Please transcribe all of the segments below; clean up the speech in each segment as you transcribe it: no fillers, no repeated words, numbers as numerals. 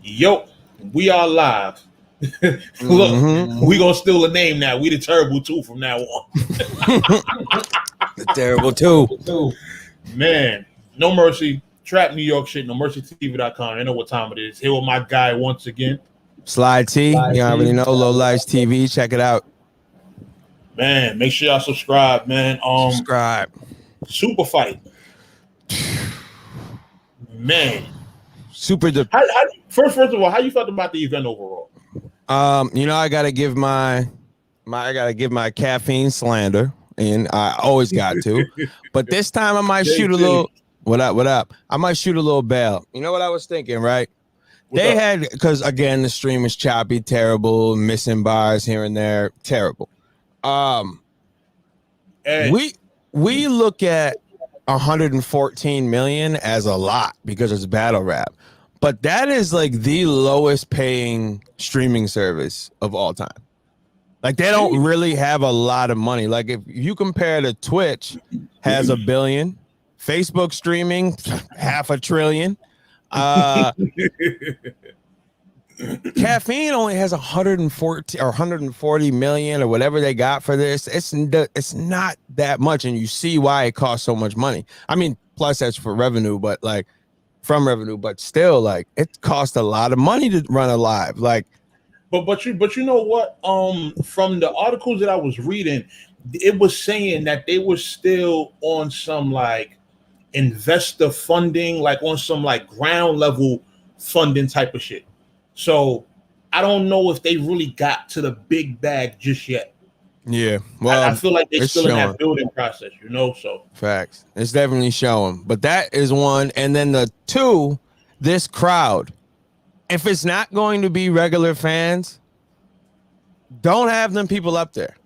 Yo, we are live. Look, we gonna steal a name now. We the Terrible Two from now on. The Terrible Two. Man, No Mercy, Trap New York shit, NoMercyTV.com. I know what time it is. Here with my guy once again. Sly T. You already know, Low Lights TV. Check it out. Man, make sure y'all subscribe, man. Subscribe. Super fight. Man. First of all, how you felt about the event overall? I gotta give my caffeine slander, and I always got to. But this time I might shoot a little. What up? I might shoot a little bail. You know what I was thinking, right? Because again, the stream is choppy, terrible, missing bars here and there, terrible. We look at 114 million as a lot because it's battle rap, but that is like the lowest paying streaming service of all time. Like they don't really have a lot of money. Like if you compare to Twitch, has $1 billion, Facebook streaming $500 billion. Caffeine only has 114 or 140 million or whatever they got for this. It's not that much, and you see why it costs so much money. I mean, plus that's for revenue, but like from revenue, but still, like it costs a lot of money to run a live. Like, but you know what? From the articles that I was reading, it was saying that they were still on some like investor funding, like on some like ground level funding type of shit. So I don't know if they really got to the big bag just yet. Yeah, well, I feel like they're still in that building process, So facts, it's definitely showing. But that is one, and then the two, this crowd. If it's not going to be regular fans, don't have them people up there.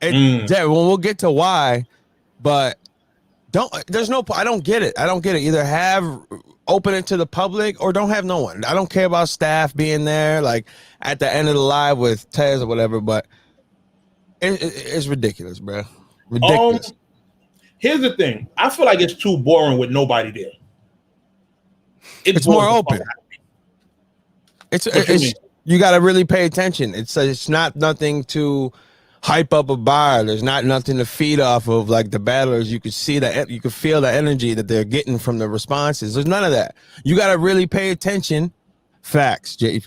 We'll get to why, but I don't get it. Either have open it to the public or don't have no one. I don't care about staff being there, like at the end of the live with Tez or whatever, but it's ridiculous, bro. Ridiculous. Here's the thing. I feel like it's too boring with nobody there. It's more open. It's you got to really pay attention. It's not nothing to hype up a bar. There's not nothing to feed off of. Like the battlers, you could see that, you could feel the energy that they're getting from the responses. There's none of that. You got to really pay attention. Facts, Jay.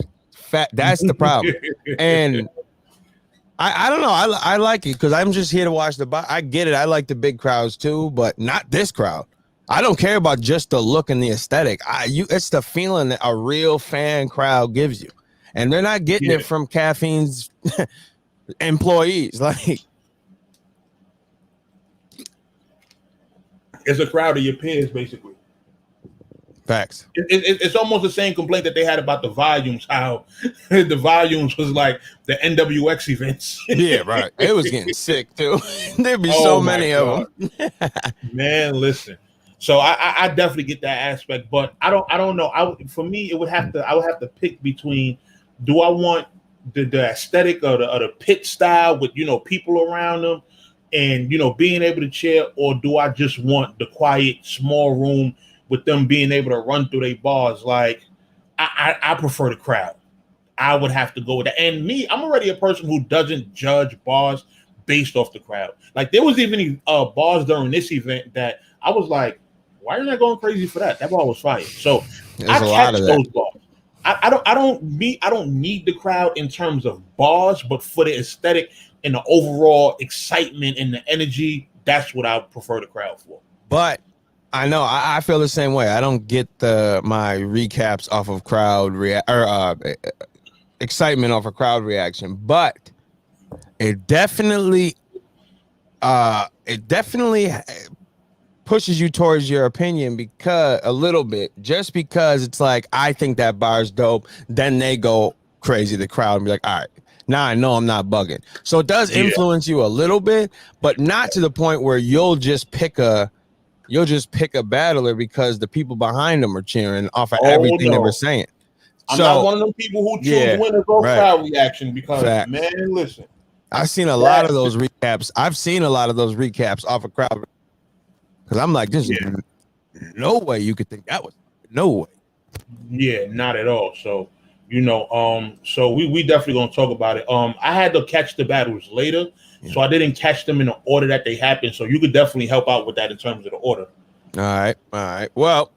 That's the problem. And I don't know. I like it because I'm just here to watch the bar. I get it. I like the big crowds too, but not this crowd. I don't care about just the look and the aesthetic. It's the feeling that a real fan crowd gives you, and they're not getting it from Caffeine's employees. Like, it's a crowd of your peers, basically. Facts. It's almost the same complaint that they had about the volumes. How the volumes was like the NWX events. Yeah, right. It was getting sick too. There'd be so many of them. Man, listen. So I definitely get that aspect, but I don't know. For me, I would have to pick between, do I want the aesthetic or the pit style with people around them and being able to cheer, or do I just want the quiet small room with them being able to run through their bars? Like I prefer the crowd. I would have to go with that. And me, I'm already a person who doesn't judge bars based off the crowd. Like there was even bars during this event that I was like, why are you not going crazy for that? That bar was fire. So I catch those bars. I don't need the crowd in terms of bars, but for the aesthetic and the overall excitement and the energy, that's what I prefer the crowd for. But I know I feel the same way. I don't get my recaps off of crowd excitement off of crowd reaction, but it definitely pushes you towards your opinion because it's like, I think that bar's dope. Then they go crazy, the crowd, and be like, all right, now I know I'm not bugging. So it does influence you a little bit, but not to the point where you'll just pick a battler because the people behind them are cheering off of everything they were saying. I'm not one of them people who choose winners or crowd reaction because, man, listen. I've seen a lot of those recaps. Off of crowd. Because I'm like, there's no way you could think that was. No way. Yeah, not at all. So, so we definitely gonna talk about it. I had to catch the battles later, so I didn't catch them in the order that they happened. So you could definitely help out with that in terms of the order. All right. Well,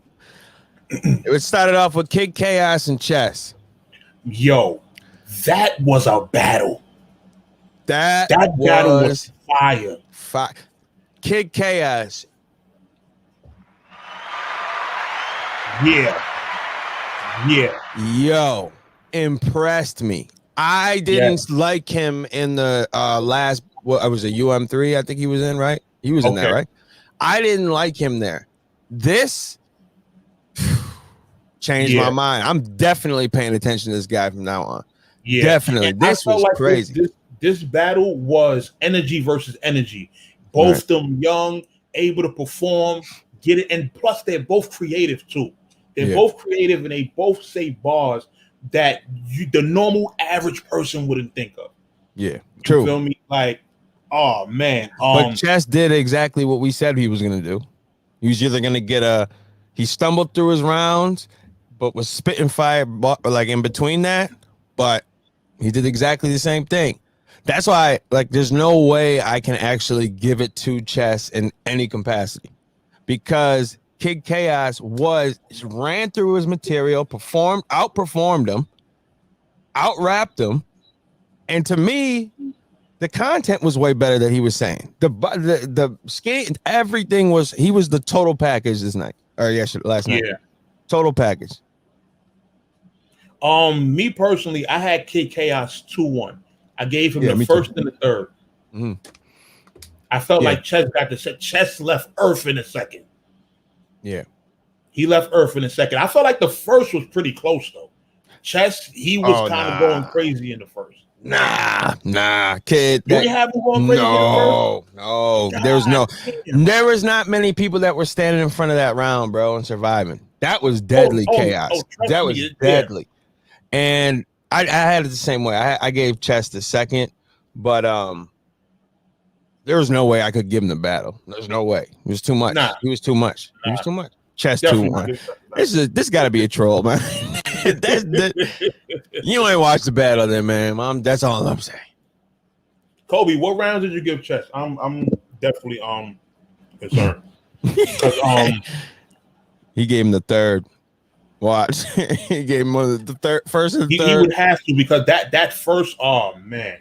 it started off with Kid Chaos and Chess. Yo, that was a battle. That battle was fire. Kid Chaos. Yeah. Yo, impressed me. I didn't like him in the last. I was a UM3. I think he was in, right? He was in that, right? I didn't like him there. This changed my mind. I'm definitely paying attention to this guy from now on. Yeah, definitely. And this was like crazy. This battle was energy versus energy. Both them young, able to perform, get it, and plus they're both creative too. They're both creative, and they both say bars that the normal average person wouldn't think of. Yeah, true. You feel me? Like, oh man. But Chess did exactly what we said he was gonna do. He was either gonna get he stumbled through his rounds, but was spitting fire like in between that. But he did exactly the same thing. That's why, like, there's no way I can actually give it to Chess in any capacity, because Kid Chaos ran through his material, outperformed him, out-rapped him, and to me, the content was way better than he was saying. The skate, everything he was the total package this night, or last night. Yeah, total package. Me personally, I had Kid Chaos 2-1. I gave him the first and the third. Mm-hmm. I felt like Chess got the set. Chess left Earth in a second. Yeah, he left Earth in a second. I felt like the first was pretty close though. Chess, he was kind of going crazy in the first. Nah, kid. Did you have him going crazy in the first? No. There was not many people that were standing in front of that round, bro, and surviving. That was deadly chaos. That was deadly. And I had it the same way. I gave Chess the second, but there was no way I could give him the battle. There's no way. It was too much. He was too much. He was too much. Chess 2-1. This got to be a troll, man. You ain't watched the battle then, man. That's all I'm saying. Kobe, what rounds did you give Chess? I'm definitely concerned. He gave him the third. Watch. He gave him the third, first and third. He would have to, because that first, oh man.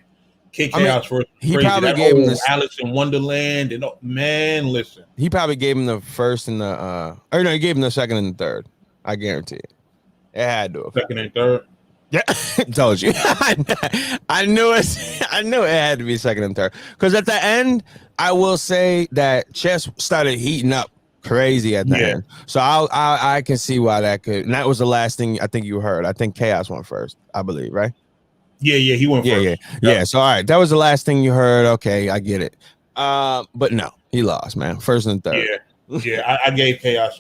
Kick Chaos first. He probably gave him this Alice in Wonderland, and man, listen. He probably gave him the first and the he gave him the second and the third. I guarantee it. It had to. Second and third. Yeah, told you. I knew it. I knew it had to be second and third. Because at the end, I will say that Chess started heating up crazy at the end. So I can see why that could. And that was the last thing I think you heard. I think Chaos went first, I believe, right? Yeah, he went first. Yeah. So all right, that was the last thing you heard. Okay, I get it. But no, he lost, man. First and third. Yeah. I gave Chaos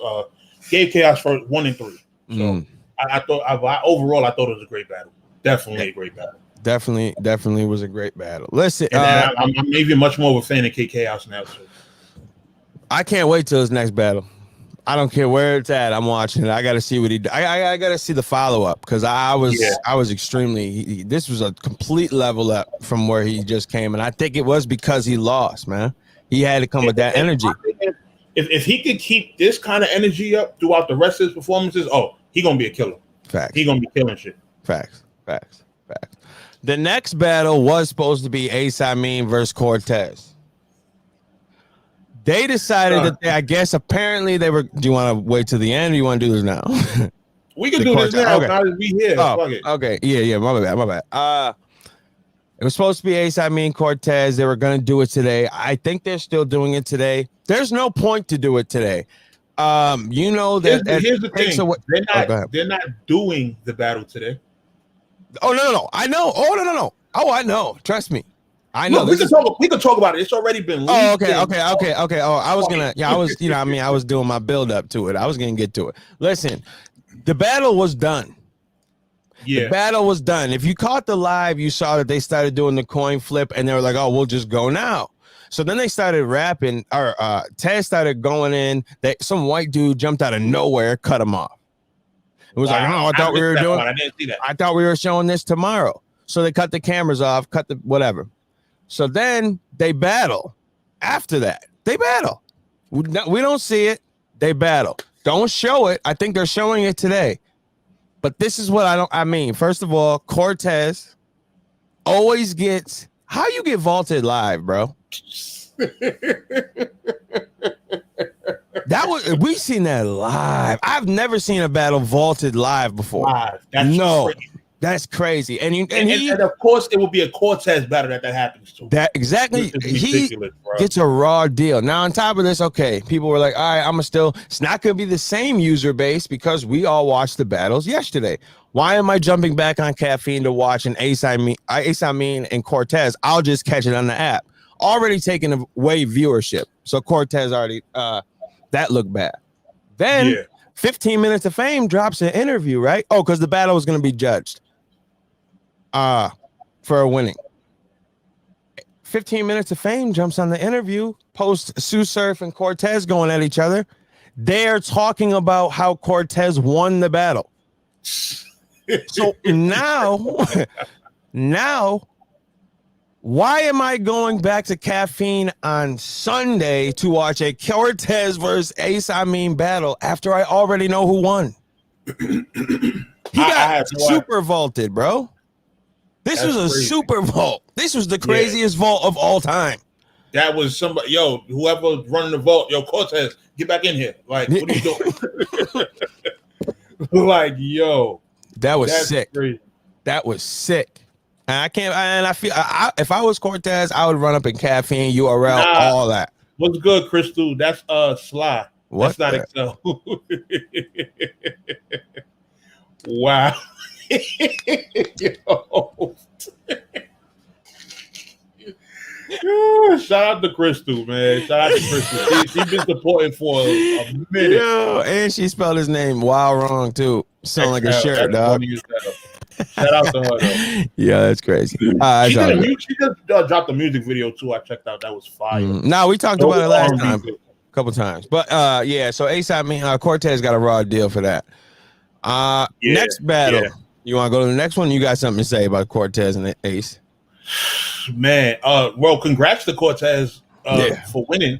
first 1 and 3. So I thought overall I thought it was a great battle. Definitely a great battle. Definitely was a great battle. Listen, I'm maybe much more of a fan of Kid Chaos now. So. I can't wait till his next battle. I don't care where it's at. I'm watching it. I got to see what he. I got to see the follow up, because I was extremely. This was a complete level up from where he just came, and I think it was because he lost, man. He had to come with that energy. If he could keep this kind of energy up throughout the rest of his performances, he gonna be a killer. Facts. He gonna be killing shit. Facts. The next battle was supposed to be Ace Amin versus Cortez. They decided that I guess apparently they were. Do you want to wait till the end, or you want to do this now? We can do this now. Okay. Now that we here. Okay. Yeah. My bad. It was supposed to be Ace Amin Cortez. They were going to do it today. I think they're still doing it today. There's no point to do it today. You know that. Here's the thing. They're not doing the battle today. Oh no! I know. Oh no! Oh, I know. Trust me. I know. Look, we can talk about it. It's already been leaked. Oh, okay. Oh, I was gonna. Yeah, I was. I was doing my build up to it. I was gonna get to it. Listen, the battle was done. Yeah, the battle was done. If you caught the live, you saw that they started doing the coin flip, and they were like, "Oh, we'll just go now." So then they started rapping. Or Ted started going in. Some white dude jumped out of nowhere, cut him off. It was like, oh, I thought we were doing. I didn't see that. I thought we were showing this tomorrow. So they cut the cameras off, cut the whatever. So then they battle. After that, they battle. We don't see it. They battle. Don't show it. I think they're showing it today. But this is what I mean. First of all, Cortez always gets. How you get vaulted live, bro? We've seen that live. I've never seen a battle vaulted live before. Live. That's crazy. And of course it will be a Cortez battle that happens to. That exactly. He gets a raw deal. Now on top of this, okay, people were like, all right, it's not gonna be the same user base because we all watched the battles yesterday. Why am I jumping back on caffeine to watch an Ace Amin and Cortez? I'll just catch it on the app. Already taking away viewership. So Cortez already that looked bad. Then 15 Minutes of Fame drops an interview, right? Oh, because the battle was going to be judged for a winning. 15 Minutes of Fame jumps on the interview, post Sue Surf and Cortez going at each other. They're talking about how Cortez won the battle. So now, why am I going back to caffeine on Sunday to watch a Cortez versus Ace Amin battle after I already know who won? He got super vaulted, bro. This was a super vault. This was the craziest vault of all time. That was somebody, whoever running the vault, Cortez, get back in here. Like, what are you doing? Like, that was sick. Crazy. That was sick. And I feel if I was Cortez, I would run up in caffeine, URL, all that. What's good, Crystal? That's Sly. What's That's not Excel. Wow. Shout out to Crystal, man. Shout out to Crystal. She's been supporting for a minute. And she spelled his name wild wrong too. Sound like a shirt, dog. Shout out to her, though. Yeah, that's crazy. She just dropped a music video too. I checked out. That was fire. No, we talked about it last time, a couple times. But so Ace Cortez got a raw deal for that. Next battle. You want to go to the next one? You got something to say about Cortez and Ace? Man, well, congrats to Cortez for winning.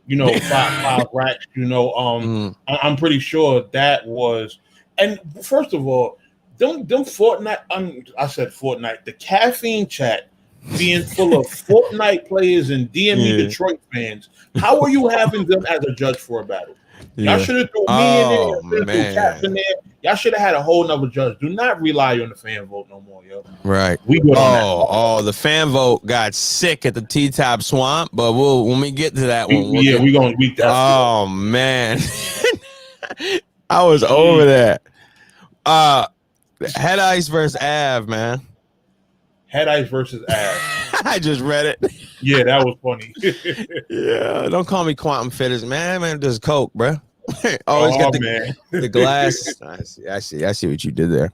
5 racks. I'm pretty sure that was. And first of all, them Fortnite. I said Fortnite. The caffeine chat being full of Fortnite players and DME Detroit fans. How are you having them as a judge for a battle? Y'all should have threw me in there, Caps in there. Y'all should have had a whole nother judge. Do not rely on the fan vote no more, yo. Right. We good on that. The fan vote got sick at the T-Top Swamp, but when we get to that one, we're gonna beat that. Oh man, I was over that. Head Ice versus Av, man. Head Ice versus Av. I just read it. Yeah, that was funny. Yeah, don't call me Quantum Fitters, man. Man, does coke, bro. Always get the glass. I see what you did there.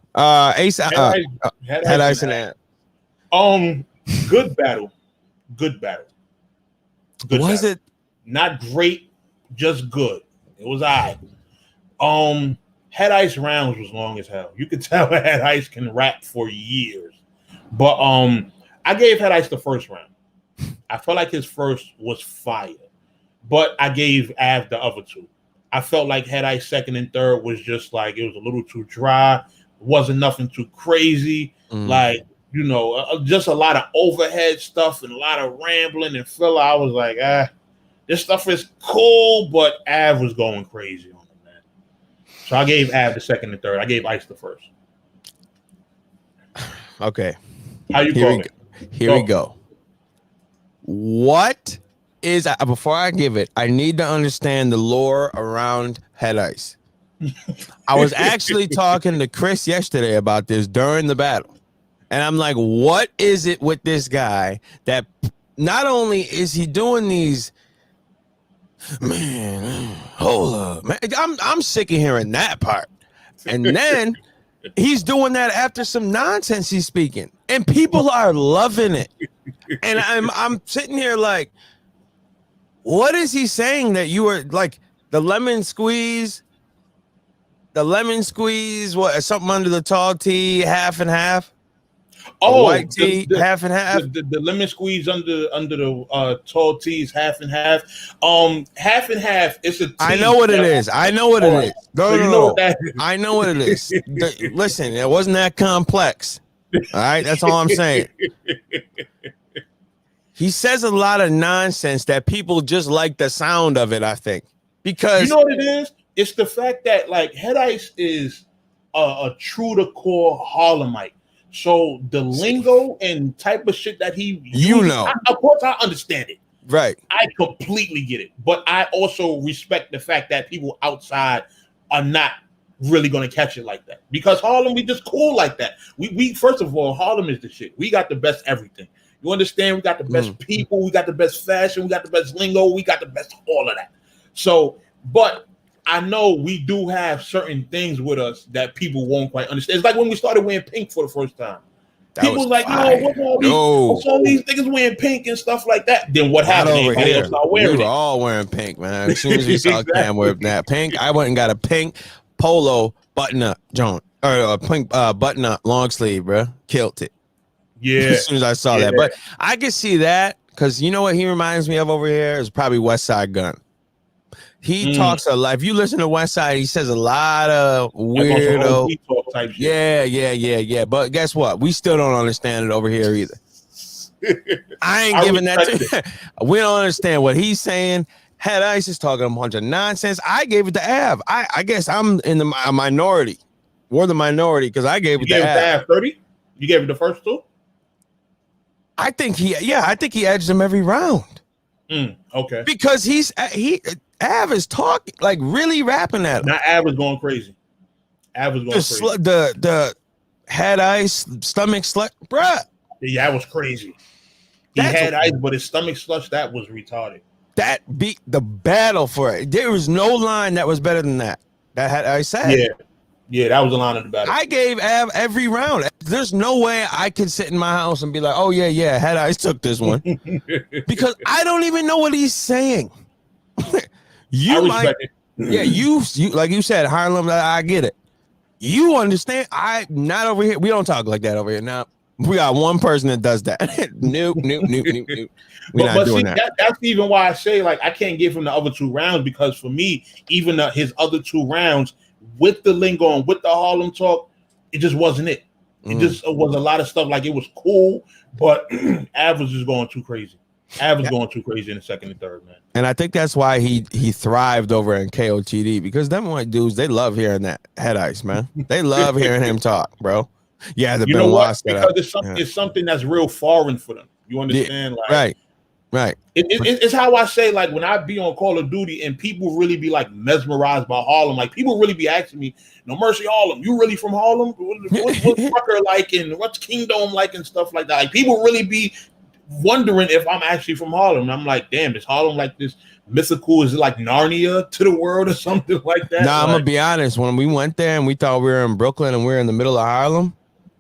Ace, Head Ice and Av. Good battle. Good battle. It not great? Just good. It was all right. Head Ice rounds was long as hell. You could tell Head Ice can rap for years. But I gave Head Ice the first round. I felt like his first was fire. But I gave Av the other two. I felt like Head Ice second and third was just like, it was a little too dry. It wasn't nothing too crazy. Like, just a lot of overhead stuff and a lot of rambling and filler. I was like, this stuff is cool, but Av was going crazy on it, man. So I gave Av the second and third. I gave Ice the first. Okay. How you calling it? Here we go. What is, before I give it, I need to understand the lore around Head Ice. I was actually talking to Chris yesterday about this during the battle. And I'm like, what is it with this guy that not only is he doing these, man, hold up, man, I'm sick of hearing that part. And then he's doing that after some nonsense he's speaking. And people are loving it. And I'm sitting here like, what is he saying that you were like the lemon squeeze? the lemon squeeze, what, something under the tall tea, half and half. Oh, white tea, half and half. The lemon squeeze under the tall tea is half and half. Half and half. It's a tea. I know what it is. I know what it is. No. I know what it is. Listen, it wasn't that complex. All right, that's all I'm saying. He says a lot of nonsense that people just like the sound of it, I think. Because you know what it is? It's the fact that like Head Ice is a true to core Harlemite. So the lingo and type of shit that he uses, of course I understand it. Right. I completely get it. But I also respect the fact that people outside are not really going to catch it like that. Because Harlem, we just cool like that. We first of all, Harlem is the shit. We got the best everything. You understand? We got the best people. We got the best fashion. We got the best lingo. We got the best all of that. So, but I know we do have certain things with us that people won't quite understand. It's like when we started wearing pink for the first time. People was like, what's all these niggas wearing pink and stuff like that? Then what happened? Everybody else started wearing it. We were all wearing pink, man. As soon as we saw Cam wearing that pink, I went and got a pink polo button-up joint, or a pink button-up long sleeve, bro. Killed it. Yeah. As soon as I saw that. But I can see that because you know what he reminds me of over here is probably West Side Gun. He talks a lot. If you listen to West Side, he says a lot of weirdo. Yeah. But guess what? We still don't understand it over here either. I ain't giving that to we don't understand what he's saying. Head Ice is talking a bunch of nonsense. I gave it to Av. I guess I'm in the minority. We're the minority because I gave it to Av. 30? You gave it the first two? I think he edged him every round. Okay. Because Av is talking, like really rapping at him. Now Av was going crazy. Av was going crazy. The Head Ice stomach slush, bruh. Yeah, that was crazy. He had ice, but his stomach slush, that was retarded. That beat the battle for it. There was no line that was better than that. That had I said. Yeah, that was the line of the battle. I gave Av every round. There's no way I could sit in my house and be like, oh yeah, Head Ice took this one. Because I don't even know what he's saying. You like you said, Harlem, I get it. You understand? I not over here. We don't talk like that over here. Now we got one person that does that. Nope. We're not doing that. That's even why I say like I can't give him the other two rounds because for me, even his other two rounds with the lingo and with the Harlem talk, it just wasn't it. It just was a lot of stuff like it was cool, but Av was just going too crazy. Av was going too crazy in the second and third, man. And I think that's why he thrived over in KOTD because them white dudes, they love hearing that Head Ice, man. They love hearing him talk, bro. Yeah, you know what? Because it's something that's real foreign for them. You understand? Yeah, like, right. It's how I say, like, when I be on Call of Duty and people really be like mesmerized by Harlem, like people really be asking me, No Mercy Harlem, you really from Harlem? What's Trucker like and what's Kingdom like and stuff like that? Like people really be wondering if I'm actually from Harlem. And I'm like, damn, is Harlem like this mythical? Is it like Narnia to the world or something like that? Nah, I'm gonna be honest. When we went there and we thought we were in Brooklyn and we were in the middle of Harlem,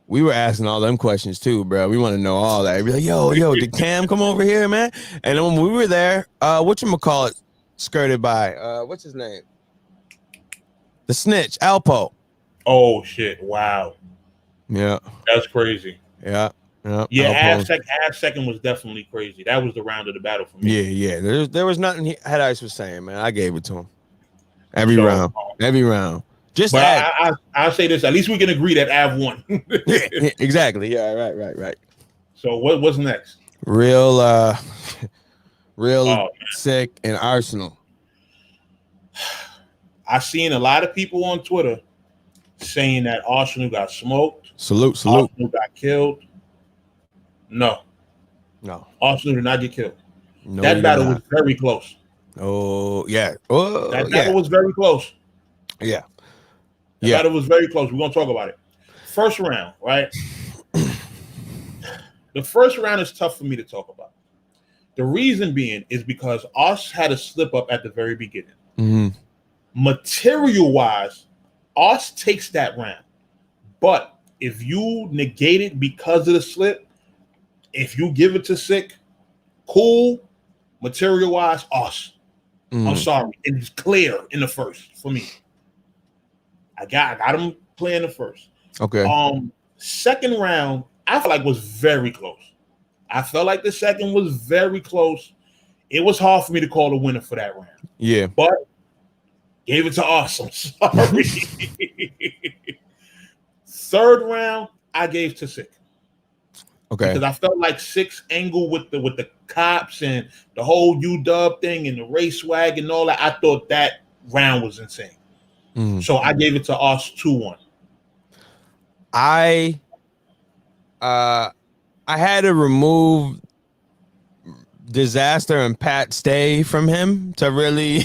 we were asking all them questions too, bro. We want to know all that. We'd be like, yo, did Cam come over here, man? And then when we were there, whatchamacallit skirted by, what's his name? The snitch, Alpo. Oh, shit. Wow. Yeah. That's crazy. Yeah. Yeah, half second was definitely crazy. That was the round of the battle for me. Yeah. There was nothing Head Ice was saying, man. I gave it to him. Every round. I'll say this. At least we can agree that Av won. Yeah, exactly. Yeah, right. So what's next? Real sick and Arsenal. I've seen a lot of people on Twitter saying that Arsenal got smoked. Salute. Arsenal got killed. No. Arsenal did not get killed. No, that battle was very close. Oh, yeah. That battle was very close. Yeah. The battle was very close. We're going to talk about it. First round, right? The first round is tough for me to talk about. The reason being is because Us had a slip up at the very beginning. Mm-hmm. Material-wise, Us takes that round. But if you negate it because of the slip, if you give it to Sick, cool. Material-wise, Us. Mm-hmm. I'm sorry. It's clear in the first for me. I got him playing the first. Okay. Second round, I felt like was very close. I felt like the second was very close. It was hard for me to call a winner for that round. Yeah. But gave it to us. I'm sorry. Third round, I gave to Sick. Okay. Because I felt like Sick's angle with the cops and the whole UW thing and the race swag and all that, I thought that round was insane. Mm-hmm. So I gave it to us 2-1. I had to remove Disaster and Pat Stay from him to really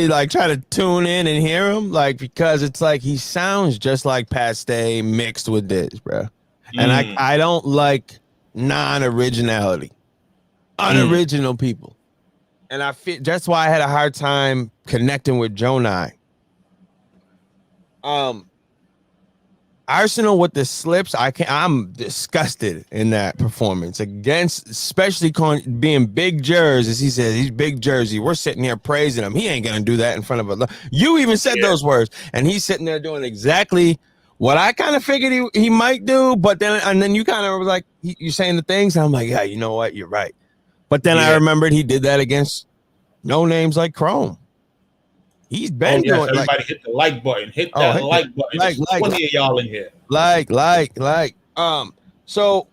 like try to tune in and hear him, like, because it's like he sounds just like Pat Stay mixed with this, bro. And I don't like non-originality, unoriginal people, and I feel that's why I had a hard time connecting with Jonai. Arsenal with the slips, I'm disgusted in that performance against, especially being Big Jersey, as he says, he's Big Jersey. We're sitting here praising him. He ain't gonna do that in front of a. You even said those words, and he's sitting there doing exactly what I kind of figured he might do. But then you kind of were like, you're saying the things, and I'm like, yeah, you know what, you're right. But then I remembered he did that against no names like Chrome. He's been doing. Everybody hit the like button. Hit that like button. There's 20 of y'all in here. So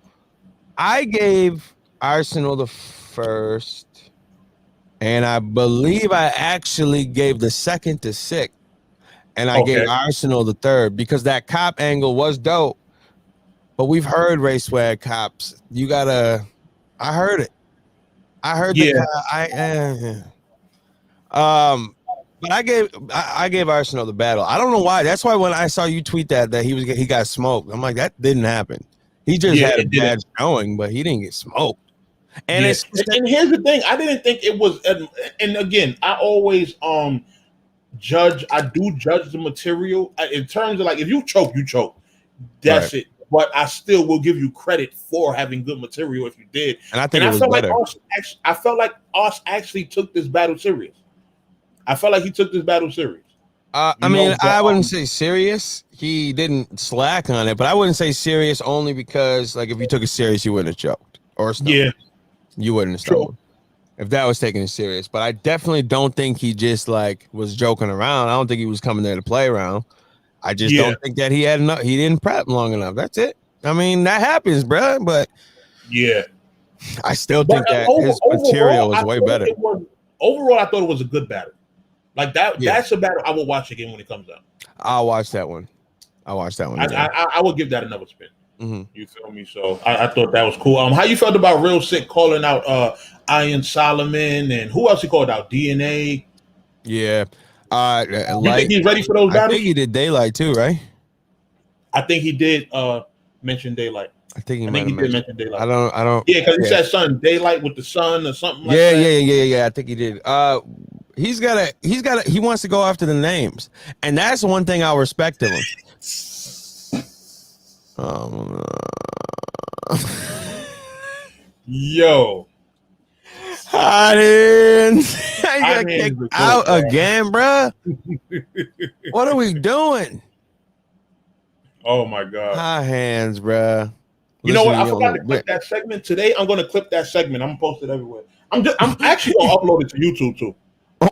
I gave Arsenal the first, and I believe I actually gave the second to Sick, and I gave Arsenal the third because that cop angle was dope. But we've heard race swag cops. You gotta. I heard it. I heard But I gave Arsenal the battle. I don't know why. That's why when I saw you tweet that he got smoked, I'm like, that didn't happen. He just had a bad showing, but he didn't get smoked. And and here's the thing: I didn't think it was. And again, I always judge. I do judge the material in terms of like if you choke, you choke. That's it. But I still will give you credit for having good material if you did. And I think it was better. I felt like Us actually took this battle serious. I felt like he took this battle serious. I wouldn't say serious. He didn't slack on it, but I wouldn't say serious only because, like, if you took it serious, you wouldn't have choked or stumbled. Yeah, you wouldn't have stumbled if that was taking it serious. But I definitely don't think he just like was joking around. I don't think he was coming there to play around. I just don't think that he had enough. He didn't prep long enough. That's it. I mean, that happens, bro. But I still think that his material was way better. Overall, I thought it was a good battle. Like that, that's a battle I will watch again when it comes out. I'll watch that one. I will give that another spin. Mm-hmm. You feel me? So I thought that was cool. How you felt about Real Sick calling out Iron Solomon and who else he called out? DNA. Yeah. You think he's ready for those battles? I think he did Daylight too, right? I think he did mention Daylight. I think he did mention Daylight. I don't. Yeah, because he said sun, Daylight with the sun or something like that. Yeah. I think he did. He wants to go after the names, and that's one thing I'll respect of him. Yo, I got kicked out again, bro. What are we doing? Oh my god, high hands, bro. You know what? I forgot to clip that segment today. I'm going to clip that segment. I'm going to post it everywhere. I'm actually going to upload it to YouTube too.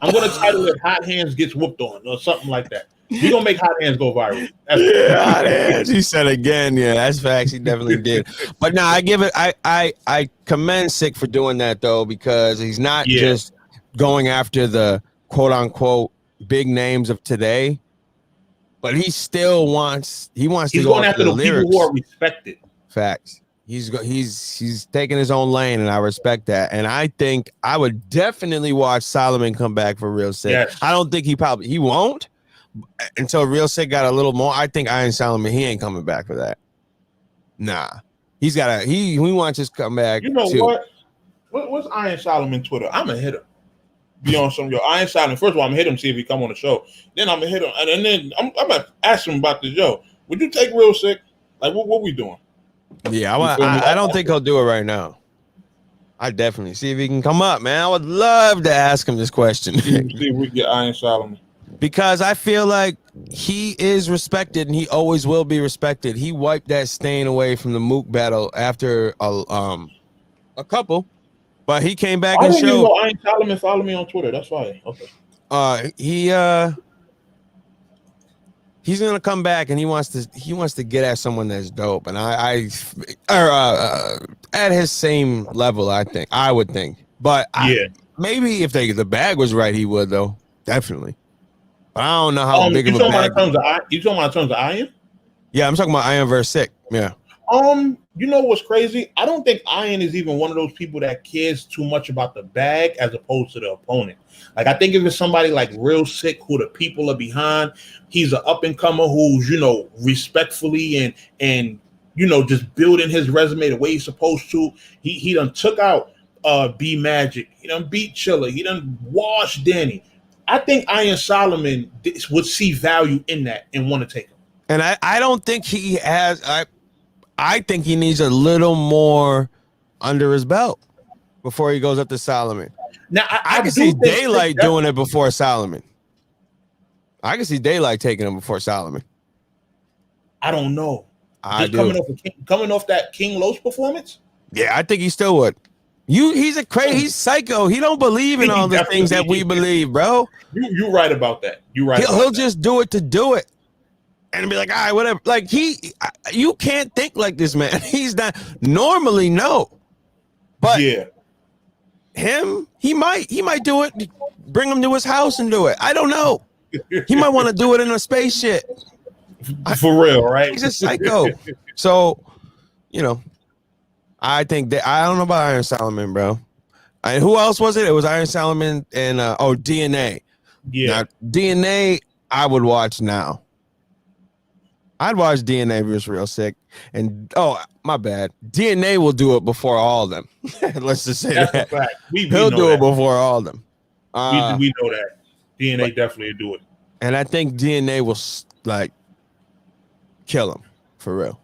I'm going to title it "Hot Hands Gets Whooped On" or something like that. We're going to make Hot Hands go viral. Hot Hands. He said again. Yeah, that's facts. He definitely did. But no, I commend Sick for doing that though, because he's not just going after the quote unquote big names of today, but he still wants to go after the lyrics. People who are respected. Facts. He's taking his own lane, and I respect that. And I think I would definitely watch Solomon come back for Real Sick. Yes. I don't think he won't until Real Sick got a little more. I think Iron Solomon, he ain't coming back for that. Nah, he wants his comeback. You know too. What's Iron Solomon Twitter? I'm gonna hit him. Be on some of your Iron Solomon. First of all, I'm gonna hit him, see if he come on the show. Then I'm gonna hit him, and then I'm gonna ask him about the show. Would you take Real Sick? Like what we doing? Yeah, I don't think he'll do it right now. I definitely see if he can come up, man. I would love to ask him this question. See if we get Iron Solomon. Because I feel like he is respected and he always will be respected. He wiped that stain away from the Mook battle after a couple, but he came back and showed. I ain't Solomon follow me on Twitter. That's fine. Okay. He's gonna come back and he wants to get at someone that's dope, and at his same level, I would think. But maybe if the bag was right, he would though, definitely. But I don't know how big of a bag. You talking about in terms of Iron? Yeah, I'm talking about Iron versus Sick. Yeah. You know what's crazy? I don't think Iron is even one of those people that cares too much about the bag as opposed to the opponent. Like, I think if it's somebody like Real Sick who the people are behind, he's an up and comer who's, respectfully and just building his resume the way he's supposed to. He done took out B Magic. He done beat Chiller. He done washed Danny. I think Iron Solomon would see value in that and want to take him. And I don't think he has. I think he needs a little more under his belt before he goes up to Solomon. Now I can see Daylight doing it before Solomon. I can see Daylight taking him before Solomon. I don't know. Coming off that King Los performance? Yeah, I think he still would. He's psycho. He don't believe in all the things that we believe, bro. You're right about that. He'll just do it to do it. And be like, all right, whatever. Like you can't think like this, man. He's not normally no. But he might do it, bring him to his house and do it. I don't know. He might want to do it in a spaceship. For real, right? He's a psycho. So, I think that I don't know about Iron Solomon, bro. And who else was it? It was Iron Solomon and DNA. Yeah. Now, DNA, I would watch now. I'd watch DNA versus Real Sick. And my bad. DNA will do it before all of them. Let's just say that's that. A fact. He'll do it before all of them. We know that. DNA definitely do it. And I think DNA will kill him for real.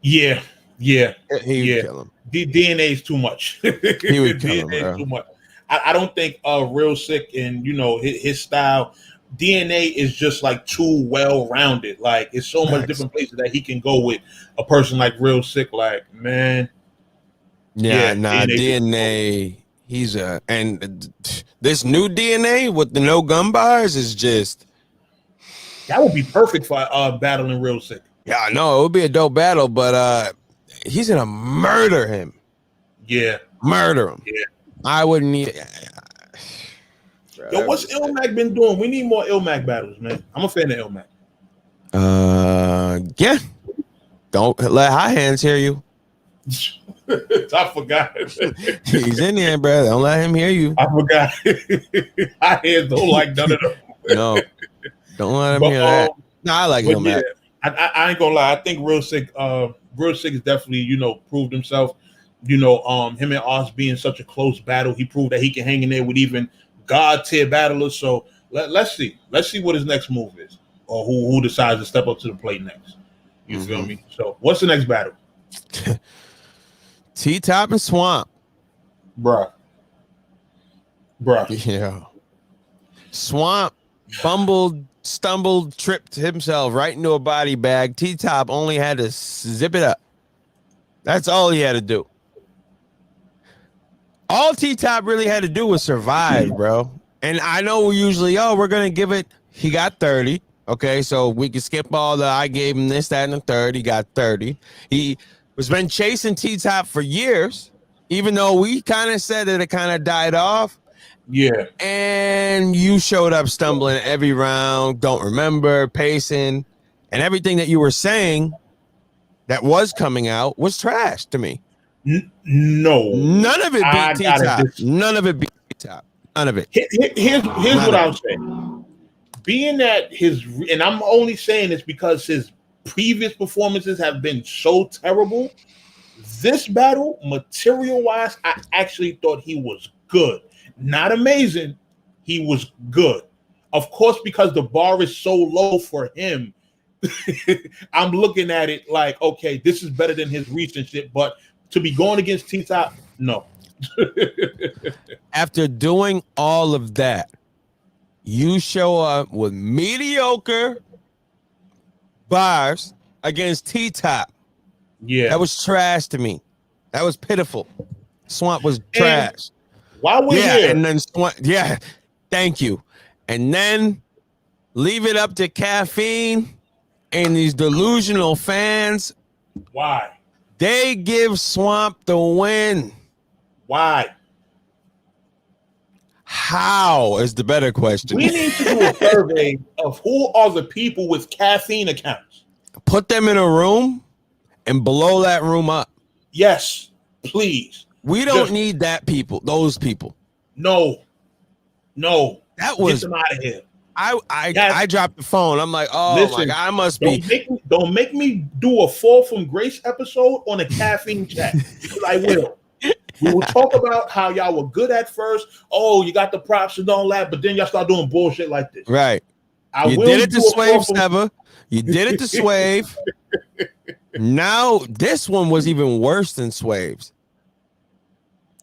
Yeah. He would kill him. DNA is too much. He would kill him, bro. Too much. I don't think Real Sick and his style. DNA is just like too well-rounded. Like, it's so much different places that he can go with a person like Real Sick. Like, man. DNA. He's and this new DNA with the no gun bars is just. That would be perfect for battling Real Sick. Yeah, I know it would be a dope battle, but he's gonna murder him. Yeah, murder him. Yeah, I wouldn't need. Yo, what's Ilmac been doing? We need more Ilmac battles, man. I'm a fan of Ilmac. Yeah. Don't let High Hands hear you. I forgot. He's in there, bro. Don't let him hear you. I forgot. High Hands don't like none of them. No, don't let him hear that. No, I like Ilmac. Yeah, I ain't gonna lie. I think Real Sick is definitely, proved himself. Him and Oz being such a close battle, he proved that he can hang in there with even God tier battlers. So let's see what his next move is, or who decides to step up to the plate next. You feel me? So what's the next battle? T-Top and Swamp, bruh. Yeah, Swamp stumbled, tripped himself right into a body bag. T-Top only had to zip it up. That's all he had to do. All T-Top really had to do was survive, bro. And I know we usually, we're going to give it. He got 30. Okay, so we can skip all the I gave him this, that, and the third. He got 30. He was been chasing T-Top for years, even though we kind of said that it kind of died off. Yeah. And you showed up stumbling every round, don't remember, pacing, and everything that you were saying that was coming out was trash to me. No. None of it beat T-Top. None of it beat T-Top. None of it. Here's what I'll say. Being that and I'm only saying this because his previous performances have been so terrible, this battle, material-wise, I actually thought he was good. Not amazing. He was good. Of course, because the bar is so low for him, I'm looking at it like, okay, this is better than his recent shit, but to be going against T-Top, no. After doing all of that, You show up with mediocre bars against T-Top. Yeah. That was trash to me. That was pitiful. Swamp was trash. And while we're here. And then Swamp, thank you. And then leave it up to Caffeine and these delusional fans. Why? They give Swamp the win. Why? How is the better question. We need to do a survey of who are the people with caffeine accounts. Put them in a room and blow that room up. Yes, please. We don't need those people. No. That was, get them out of here. I dropped the phone. I'm like, oh, listen, my God, I must be. Don't make me do a Fall from Grace episode on a caffeine chat. Because I will. We will talk about how y'all were good at first. Oh, you got the props and all that, but then y'all start doing bullshit like this. Right. You did it to Swave Sever. You did it to Swave. Now, this one was even worse than Swave's.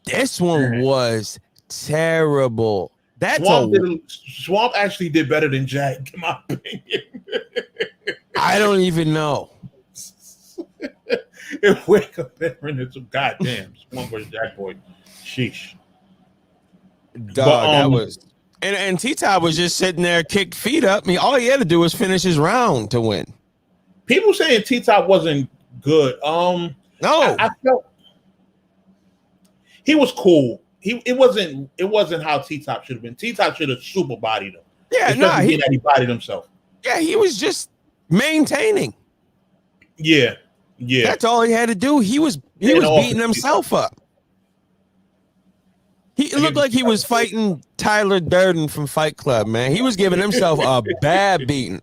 This one was terrible. Swamp actually did better than Jack, in my opinion. I don't even know. If we're comparing it to goddamn Swamp versus Jack Boy, sheesh. Dog, that was and T-Top was just sitting there, kicked feet up. I mean, all he had to do was finish his round to win. People saying T-Top wasn't good. No, I felt he was cool. It wasn't how T-Top should have been. T-Top should have super bodied him. Yeah, he bodied himself. Yeah, he was just maintaining. Yeah. That's all he had to do. He was beating himself up. It looked like he was fighting Tyler Durden from Fight Club, man. He was giving himself a bad beating.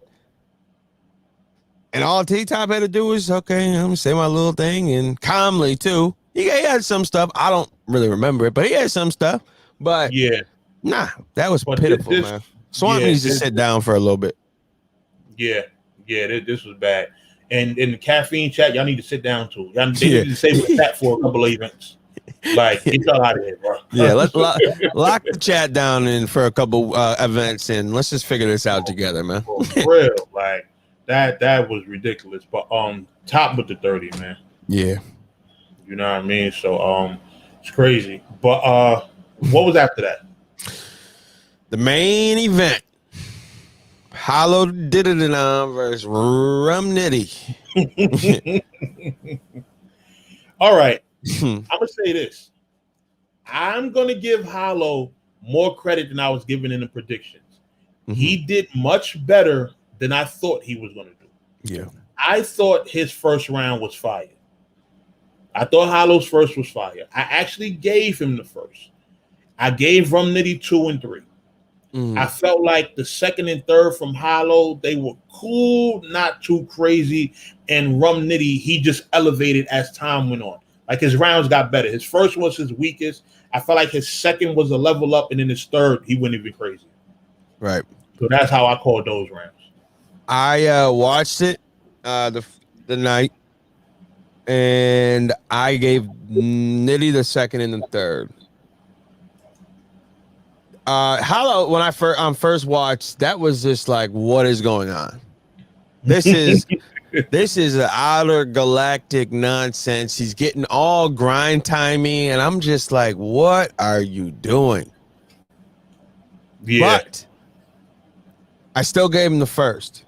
And all T-Top had to do was, okay, I'm gonna say my little thing, and calmly too. He had some stuff. I don't really remember it, but he had some stuff. But that was pitiful, man. Swamp needs to sit down for a little bit. Yeah, this was bad. And in the caffeine chat, y'all need to sit down too. Y'all need to save the chat for a couple of events. Like, get y'all out of here, bro. Yeah, let's lock the chat down in for a couple events, and let's just figure this out together, man. For real, like that was ridiculous. But top with the 30, man. Yeah. You know what I mean? So it's crazy. But what was after that? The main event. Hollow did it versus Rum Nitty. All right. I'm gonna say this. I'm gonna give Hollow more credit than I was giving in the predictions. Mm-hmm. He did much better than I thought he was gonna do. Yeah. I thought his first round was fire. I thought Hollow's first was fire. I actually gave him the first. I gave Rum Nitty 2 and 3. I felt like the second and third from Hollow, they were cool, not too crazy. And Rum Nitty, he just elevated as time went on. Like, his rounds got better. His first was his weakest. I felt like his second was a level up, and then his third, he went even crazy. Right. So that's how I called those rounds. I watched it the night, and I gave Nitty the second and the third. Hollow, when I first watched, that was just like, what is going on? This is an outer galactic nonsense. He's getting all grind timey, and I'm just like, what are you doing? Yeah. But I still gave him the first.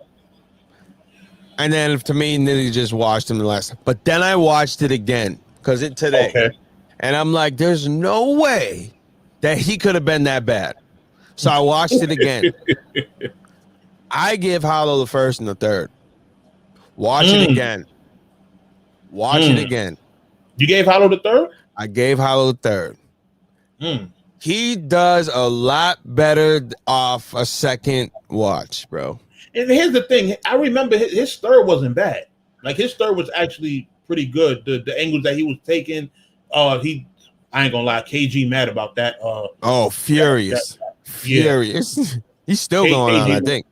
And then to me, Nitty just watched him the last time. But then I watched it again today. Okay. And I'm like, there's no way that he could have been that bad. So I watched it again. I give Hollow the first and the third. Watch it again. Watch it again. You gave Hollow the third? I gave Hollow the third. He does a lot better off a second watch, bro. And here's the thing. I remember his third wasn't bad. Like, his third was actually pretty good. The angles that he was taking, I ain't gonna lie, KG mad about that. Furious. Furious. He's still going on, I think.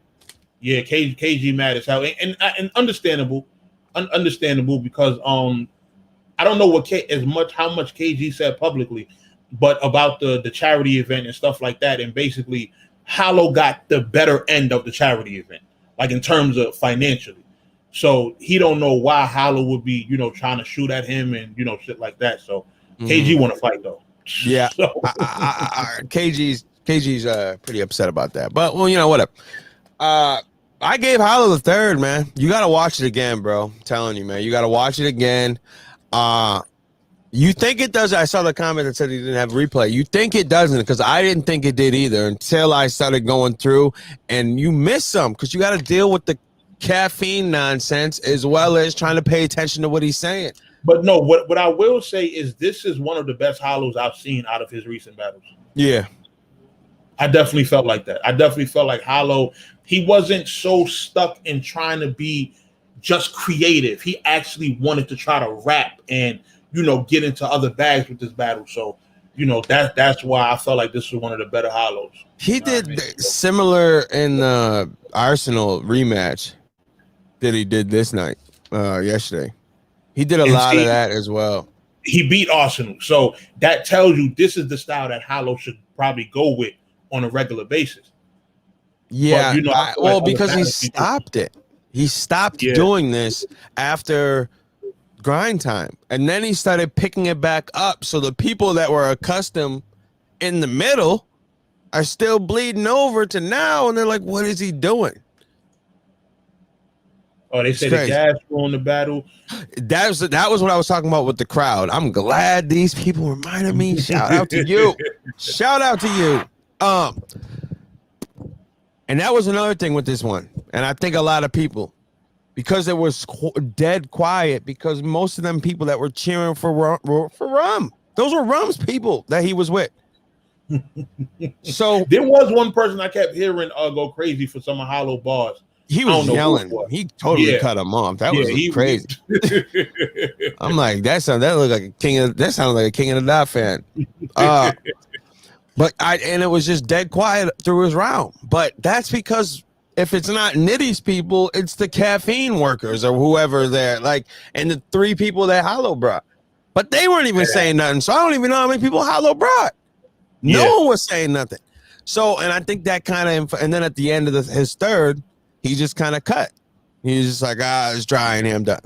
Yeah, KG mad as hell. And understandable. Understandable because I don't know how much KG said publicly, but about the charity event and stuff like that. And basically Hollow got the better end of the charity event, like in terms of financially. So he don't know why Hollow would be, trying to shoot at him and shit like that. So KG want to fight though. Yeah, So. KG's pretty upset about that. But well, whatever. I gave Hollow the third, man. You got to watch it again, bro. I'm telling you, man. You got to watch it again. You think it does? I saw the comment that said he didn't have replay. You think it doesn't? Because I didn't think it did either until I started going through, and you miss some because you got to deal with the caffeine nonsense as well as trying to pay attention to what he's saying. But no, what I will say is this is one of the best Hollows I've seen out of his recent battles. Yeah. I definitely felt like that. I definitely felt like Hollow, he wasn't so stuck in trying to be just creative. He actually wanted to try to rap and, get into other bags with this battle. So, that's why I felt like this was one of the better Hollows. He did similar in the Arsenal rematch that he did this night, yesterday. He did a lot of that as well. He beat Arsenal. So that tells you this is the style that Hollow should probably go with on a regular basis. Yeah, but, because he stopped it. He stopped doing this after grind time. And then he started picking it back up. So the people that were accustomed in the middle are still bleeding over to now. And they're like, what is he doing? Oh, they say the gas on the battle. That was what I was talking about with the crowd. I'm glad these people reminded me. Shout out to you. Shout out to you. And that was another thing with this one. And I think a lot of people, because it was dead quiet, because most of them people that were cheering for Rum, those were Rum's people that he was with. So there was one person I kept hearing go crazy for some of Hollow bars. He was yelling. He totally cut him off. That was crazy. I'm like, that sounded like a king of the Dot fan. And it was just dead quiet through his round. But that's because if it's not Nitty's people, it's the caffeine workers or whoever there, and the three people that Hollow brought. But they weren't even saying nothing. So I don't even know how many people Hollow brought. No one was saying nothing. So, and I think that kind of, and then at the end of his third, he just kind of cut. He's just like, it's dry and I'm done.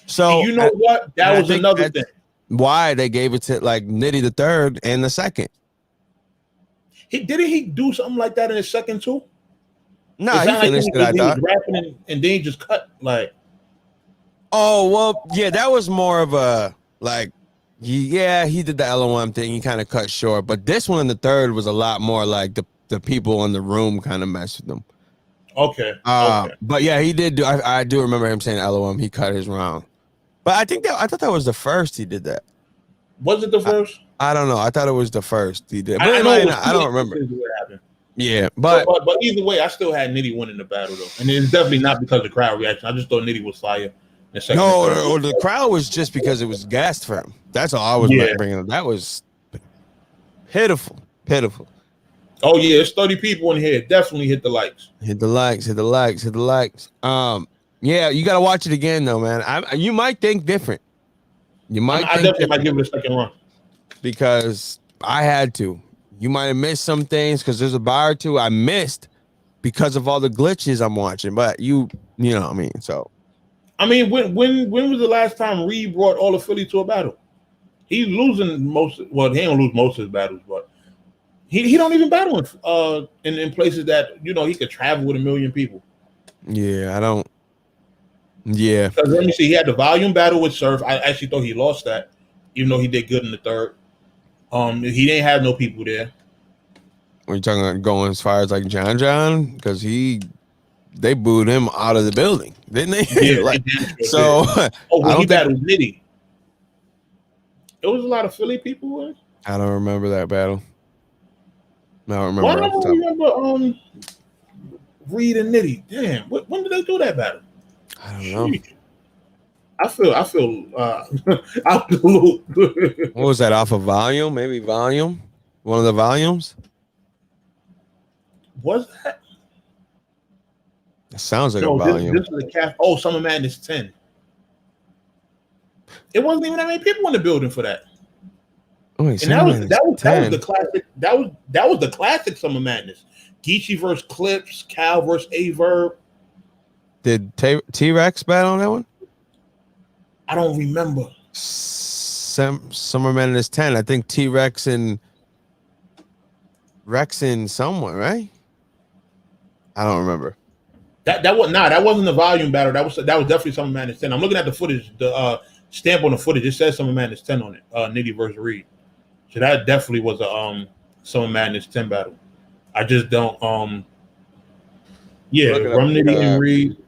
So and you know what? That was another thing. Why they gave it to Nitty the third and the second. Didn't he do something like that in his second too? No, he finished it. I thought. He was rapping and then he just cut Oh well, yeah, that was more of a he did the LOM thing. He kind of cut short, but this one in the third was a lot more like the people in the room kind of messed with them. Okay. But yeah, he did do. I do remember him saying LOM. He cut his round, but I thought that was the first he did that. Was it the first? I don't know. I thought it was the first he did. But I don't remember. Yeah, but either way, I still had Nitty winning the battle though, and it's definitely not because of the crowd reaction. I just thought Nitty was fire. No, the crowd was just because it was gassed for him. That's all I was bringing up. That was pitiful. Oh yeah, it's 30 people in here. Definitely hit the likes. Hit the likes. Yeah, you gotta watch it again though, man. You might think different. I definitely might give it a second run because I had to. You might have missed some things because there's a bar or two I missed because of all the glitches I'm watching. But you know what I mean. So, I mean, when was the last time Reed brought all of Philly to a battle? He's losing most. Well, he don't lose most of his battles, but he don't even battle in places that he could travel with 1 million people. Yeah, I don't. Yeah. Because let me see. He had the volume battle with Surf. I actually thought he lost that, even though he did good in the third. He didn't have no people there. Are you talking about going as far as John? Because they booed him out of the building, didn't they? Yeah. So. When he battled Nitty, there was a lot of Philly people there. I don't remember that battle. I don't remember. Why don't I remember Reed and Nitty? Damn, when did they do that battle? I don't know. I feel What was that off of Volume? Maybe Volume? One of the volumes? Was that? It sounds like a volume. This is the Summer Madness 10. It wasn't even that many people in the building for that. Oh, wait, and that was the classic. That was the classic Summer Madness. Geechee versus Clips, Cal versus A-Verb. Did T-Rex bat on that one? I don't remember. Summer Madness 10. I think T-Rex and Rex in someone, right? I don't remember. That wasn't the volume battle. That was definitely Summer Madness 10. I'm looking at the footage, the stamp on the footage. It says Summer Madness 10 on it. Nitty versus Reed. So that definitely was a Summer Madness 10 battle. I just don't Rum Nitty and Reed.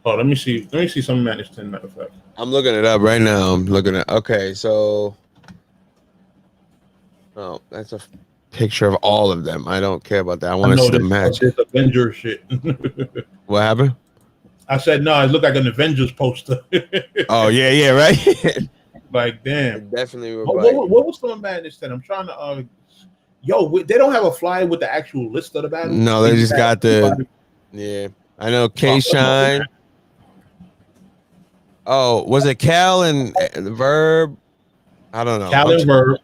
Oh, let me see Summer Madness 10, matter of fact. I'm looking it up right now. Okay, so that's a picture of all of them. I don't care about that. I want to see the match. This Avengers shit. What happened? I said no. It looked like an Avengers poster. Oh yeah, right. Like damn, it definitely. What was Summer Madness 10? I'm trying to. They don't have a flyer with the actual list of the battles. No, they just got the. Yeah, I know K-Shine. Oh, was it Cal and Verb? I don't know. Cal and Verb.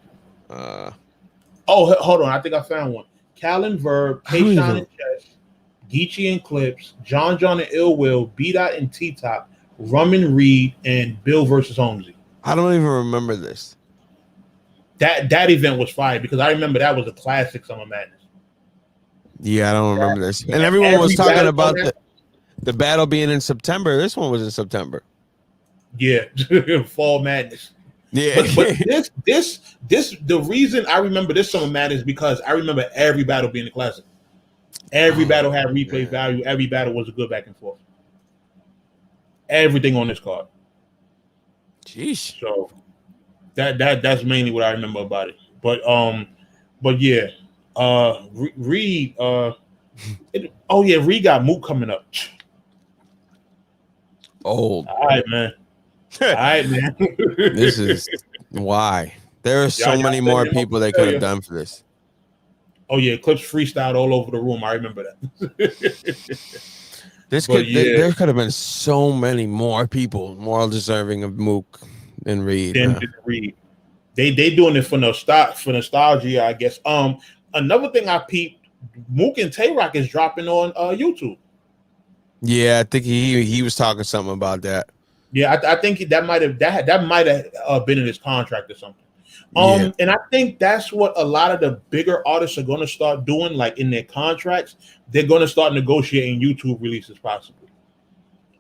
Hold on. I think I found one. Cal and Verb, K-Shine and Chess, Geechee and Clips, John and Ill Will, B-Dot and T-Top, Rum and Reed, and Bill versus Holmesy. I don't even remember this. That event was fire because I remember that was a classic Summer Madness. Yeah, I don't remember this. And everyone was talking about the battle being in September. This one was in September. Yeah, Fall Madness. Yeah, but this the reason I remember this Summer Madness because I remember every battle being a classic. Every battle had replay value. Every battle was a good back and forth. Everything on this card. Jeez. So that's mainly what I remember about it. But yeah, Reed. Reed got Mook coming up. Old. All right, man. This is why there are so many more people they could have done for this. Oh yeah, Clips freestyled all over the room. I remember that. There could have been so many more people more deserving of Mook than Reed. They doing it for nostalgia, I guess. Another thing I peeped, Mook and Tay-Rock is dropping on YouTube. Yeah, I think he was talking something about that. Yeah, I think that might have been in his contract or something. And I think that's what a lot of the bigger artists are going to start doing, like in their contracts. They're going to start negotiating YouTube releases possibly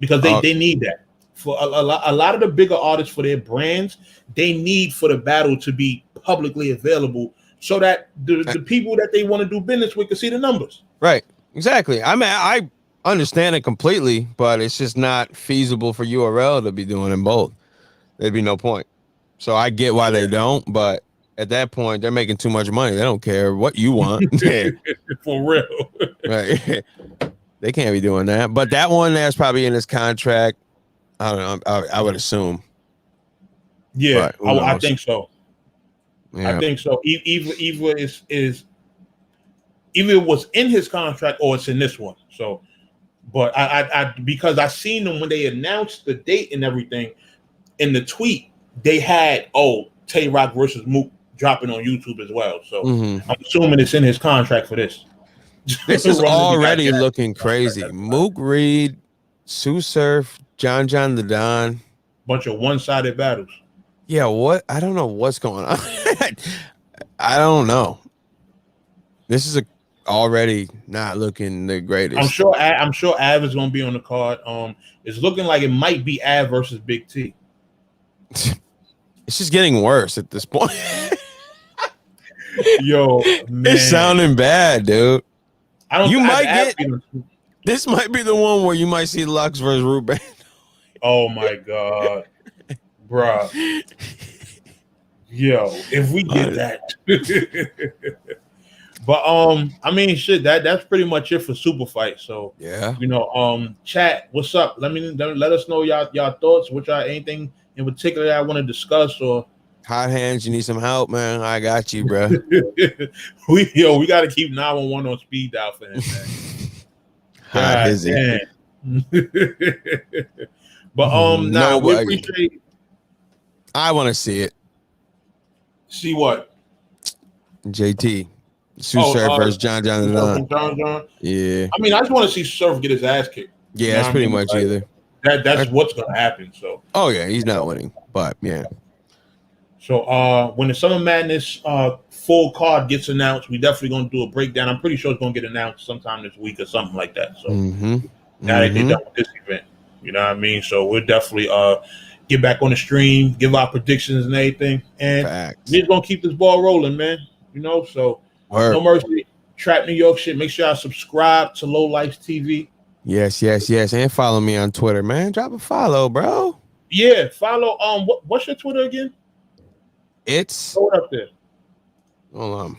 because they need that. For a lot of the bigger artists, for their brands, they need for the battle to be publicly available so that the people that they want to do business with can see the numbers. Right. Exactly. I mean, I understand it completely, but it's just not feasible for URL to be doing them both. There'd be no point. So I get why they don't, but at that point, they're making too much money. They don't care what you want. For real. Right. They can't be doing that. But that one that's probably in his contract. I don't know. I would assume. Yeah, I think so. Yeah. I think so. Either it was in his contract or it's in this one. So, but I because I seen them when they announced the date and everything in the tweet, they had Tay-Rock versus Mook dropping on YouTube as well. So I'm assuming it's in his contract for this. This is already looking crazy. Mook Reed, Sue Surf, John the Don. Bunch of one-sided battles. Yeah, what? I don't know what's going on. I don't know. This is already not looking the greatest. I'm sure Av is going to be on the card. It's looking like it might be Av versus Big T. It's just getting worse at this point. Yo, man. It's sounding bad, dude. This This might be the one where you might see Lux versus Ruben. Oh my god, bruh. Yo, if we get that. But I mean, shit. That's pretty much it for Super Fight. So yeah, chat. What's up? Let us know y'all thoughts. Anything in particular that I want to discuss or hot hands. You need some help, man. I got you, bro. we got to keep 911 on speed dial for him, man. Hot is it? But we appreciate. I want to see it. See what? JT. Sue Surf versus John. John. Yeah. I mean, I just want to see Surf get his ass kicked. Yeah, that's pretty much like, either. That's what's gonna happen. So. Oh yeah, he's not winning, but yeah. So when the Summer Madness full card gets announced, we definitely gonna do a breakdown. I'm pretty sure it's gonna get announced sometime this week or something like that. So now that they're done with this event, you know what I mean. So we'll definitely get back on the stream, give our predictions and everything, and we're just gonna keep this ball rolling, man. You know, so No Mercy, Trap New York shit. Make sure y'all subscribe to Low Life TV. Yes, and follow me on Twitter, man. Drop a follow, bro. Yeah, follow. What's your Twitter again? It's throw it up there. Hold on.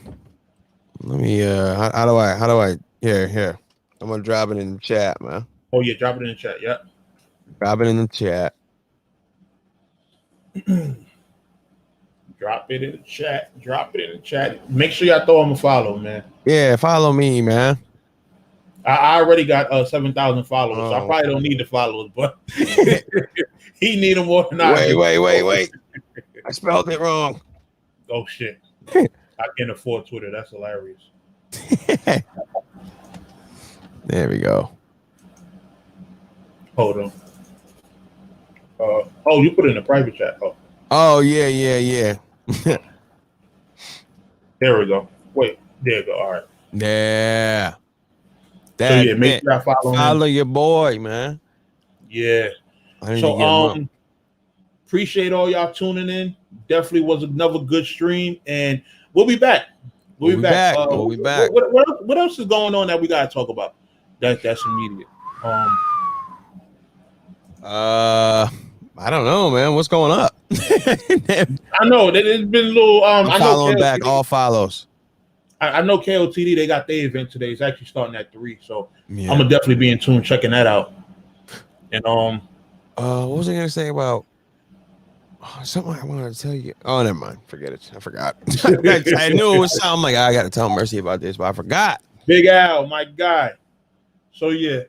Let me. How do I? Here. I'm gonna drop it in the chat, man. Oh yeah, drop it in the chat. Yeah. Drop it in the chat. Drop it in the chat. Drop it in the chat. Make sure y'all throw him a follow, man. Yeah, follow me, man. I already got 7,000 followers, so I probably don't need the followers, but he need them more than I do. Wait. I spelled it wrong. Oh shit. I can't afford Twitter. That's hilarious. There we go. Hold on. Oh, you put it in a private chat. Oh yeah. There we go. Wait, there we go. All right. Yeah. So yeah, make sure I follow your boy, man. Yeah. So appreciate all y'all tuning in. Definitely was another good stream, and we'll be back. We'll be back. We'll be back. What else is going on that we gotta talk about? That's immediate. I don't know, man. What's going up? I know that it's been a little. I'm following back all follows. I know KOTD, they got their event today. It's actually starting at 3, so I'm gonna definitely be in tune checking that out. And what was I gonna say about something I wanted to tell you? Oh, never mind. Forget it. I forgot. I knew it was something. I'm like, I gotta tell Mercy about this, but I forgot. Big Al, my guy. So yeah,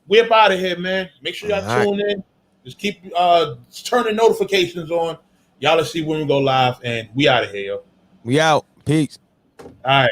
we're up out of here, man. Make sure y'all tune in. Just keep turning notifications on. Y'all will see when we go live, and we out of here, yo. We out. Peace. All right.